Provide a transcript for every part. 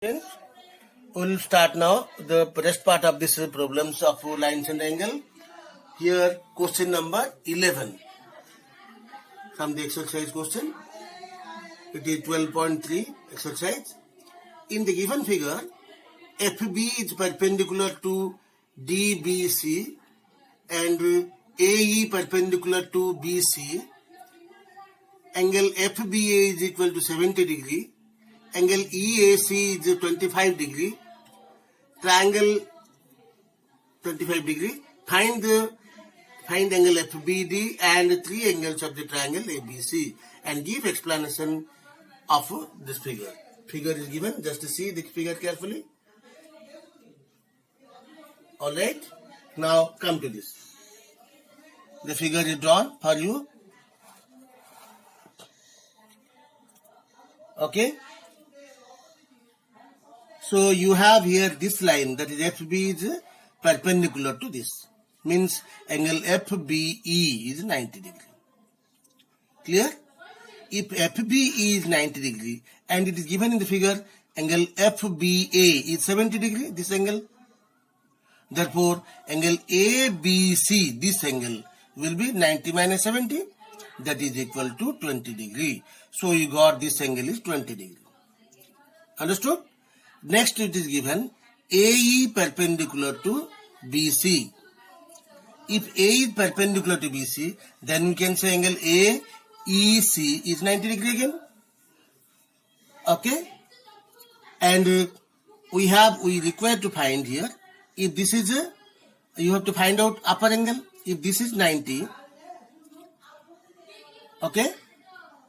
We'll start now the rest part of this problems of lines and angle. Here question number 11 from the exercise question. It is 12.3 exercise. In the given figure, FB is perpendicular to DBC and AE perpendicular to BC. Angle FBA is equal to 70 degree. Angle EAC is 25 degree. Triangle 25 degree. Find angle FBD and three angles of the triangle ABC and give explanation of this figure. Figure is given. Just see the figure carefully. Alright. Now come to this. The figure is drawn for you. Okay. So you have here this line, that is FB is perpendicular to this. Means angle FBE is 90 degree. Clear? If FBE is 90 degree and it is given in the figure angle FBA is 70 degree, this angle. Therefore, angle ABC, this angle will be 90 minus 70, that is equal to 20 degree. So you got this angle is 20 degree. Understood? Next it is given AE perpendicular to BC. If A is perpendicular to BC, then we can say angle AEC is 90 degree again. Okay? And we require to find here, if this is you have to find out upper angle. If this is 90, okay?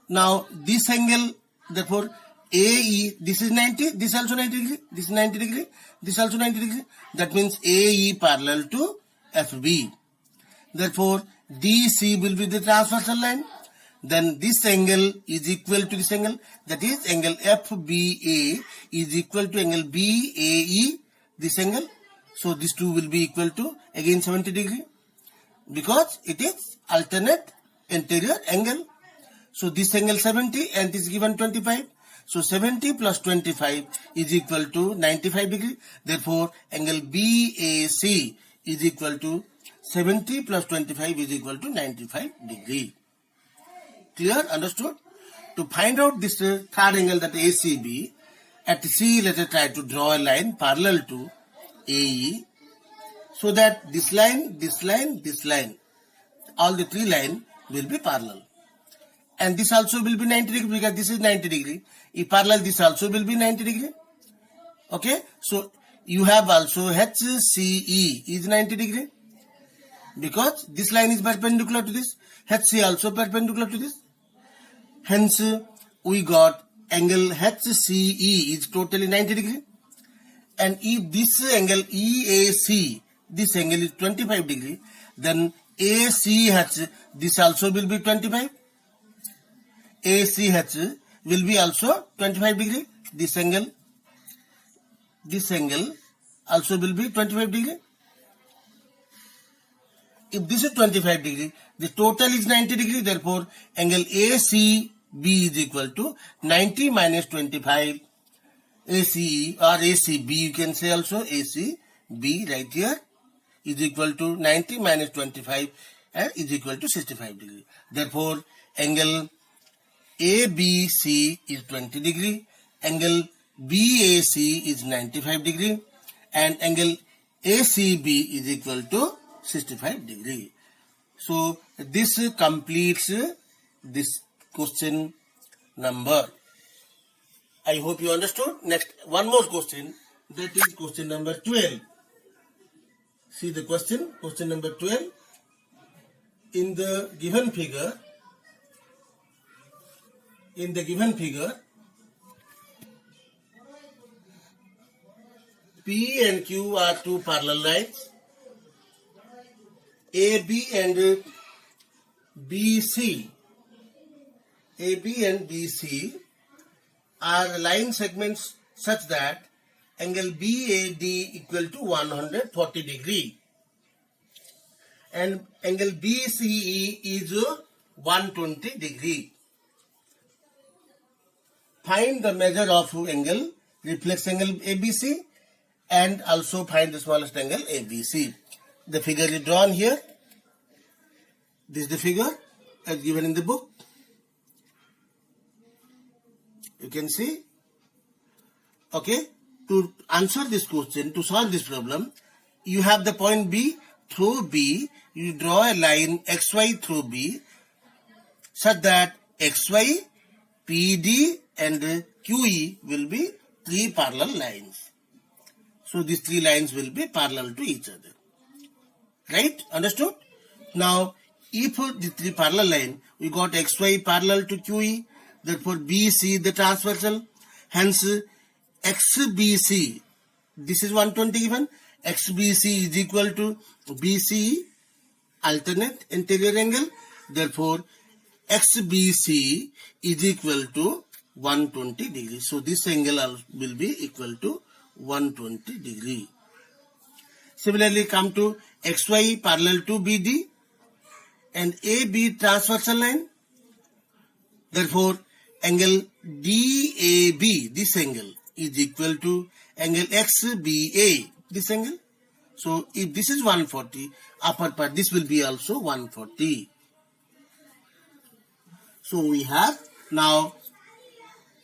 Now this angle, therefore AE, this is 90, this also 90 degree, this is 90 degree, this also 90 degree. That means AE parallel to FB. Therefore, DC will be the transversal line. Then this angle is equal to this angle. That is angle FBA is equal to angle BAE, this angle. So these two will be equal to again 70 degree. Because it is alternate interior angle. So this angle 70 and this is given 25. So 70 plus 25 is equal to 95 degree. Therefore, angle BAC is equal to 70 plus 25 is equal to 95 degree. Clear? Understood? To find out this third angle, that ACB, at C let us try to draw a line parallel to AE. So that this line, all the three lines will be parallel. And this also will be 90 degree because this is 90 degree. If parallel, this also will be 90 degree. Okay. So you have also HCE is 90 degree. Because this line is perpendicular to this. HC also perpendicular to this. Hence, we got angle HCE is totally 90 degree. And if this angle EAC, this angle is 25 degree, then ACH, this also will be 25. ACH will be also 25 degree. This angle also will be 25 degree. If this is 25 degree, the total is 90 degree. Therefore, angle ACB is equal to 90 minus 25. ACE or ACB, you can say also ACB right here is equal to 90 minus 25 and is equal to 65 degree. Therefore, angle ABC is 20 degree, angle BAC is 95 degree, and angle ACB is equal to 65 degree. So this completes this question number. I hope you understood. Next, one more question. That is question number 12. See the question number 12. In the given figure, P and Q are two parallel lines. AB and BC are line segments such that angle BAD equal to 140 degree and angle BCE is 120 degree. Find the measure of angle reflex angle ABC and also find the smallest angle ABC. The figure is drawn here. This is the figure as given in the book. You can see. Okay. To answer this question, to solve this problem, you have the point B. Through B, you draw a line XY through B such that XY, PD and QE will be three parallel lines. So these three lines will be parallel to each other. Right? Understood? Now, if the three parallel line, we got XY parallel to QE, therefore BC the transversal, hence XBC, this is 120 given, XBC is equal to BCE, alternate interior angle, therefore XBC is equal to 120 degrees. So this angle will be equal to 120 degree. Similarly, come to XY parallel to BD and AB transversal line. Therefore, angle DAB, this angle, is equal to angle XBA, this angle. So, if this is 140, upper part, this will be also 140. So, we have now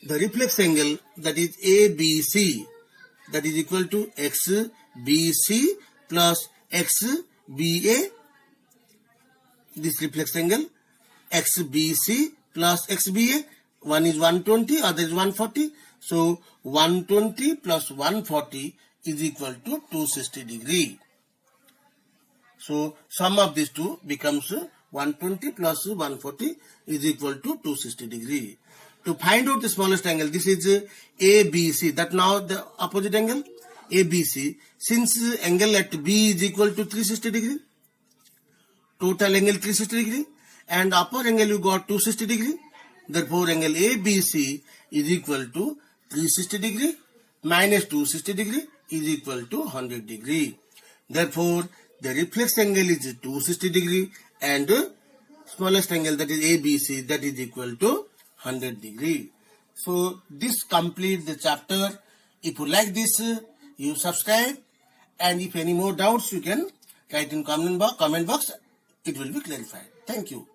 the reflex angle, that is ABC, that is equal to XBC plus XBA. This reflex angle XBC plus XBA, one is 120, other is 140. So 120 plus 140 is equal to 260 degree. So sum of these two becomes 120 plus 140 is equal to 260 degree. To find out the smallest angle, this is ABC, that now the opposite angle ABC, since angle at B is equal to 360 degree, total angle 360 degree, and upper angle you got 260 degree, therefore angle ABC is equal to 360 degree minus 260 degree is equal to 100 degree. Therefore the reflex angle is 260 degree and smallest angle, that is ABC, that is equal to 100 degree. So this completes the chapter. If you like this, you subscribe, and if any more doubts you can write in comment box. It will be clarified. Thank you.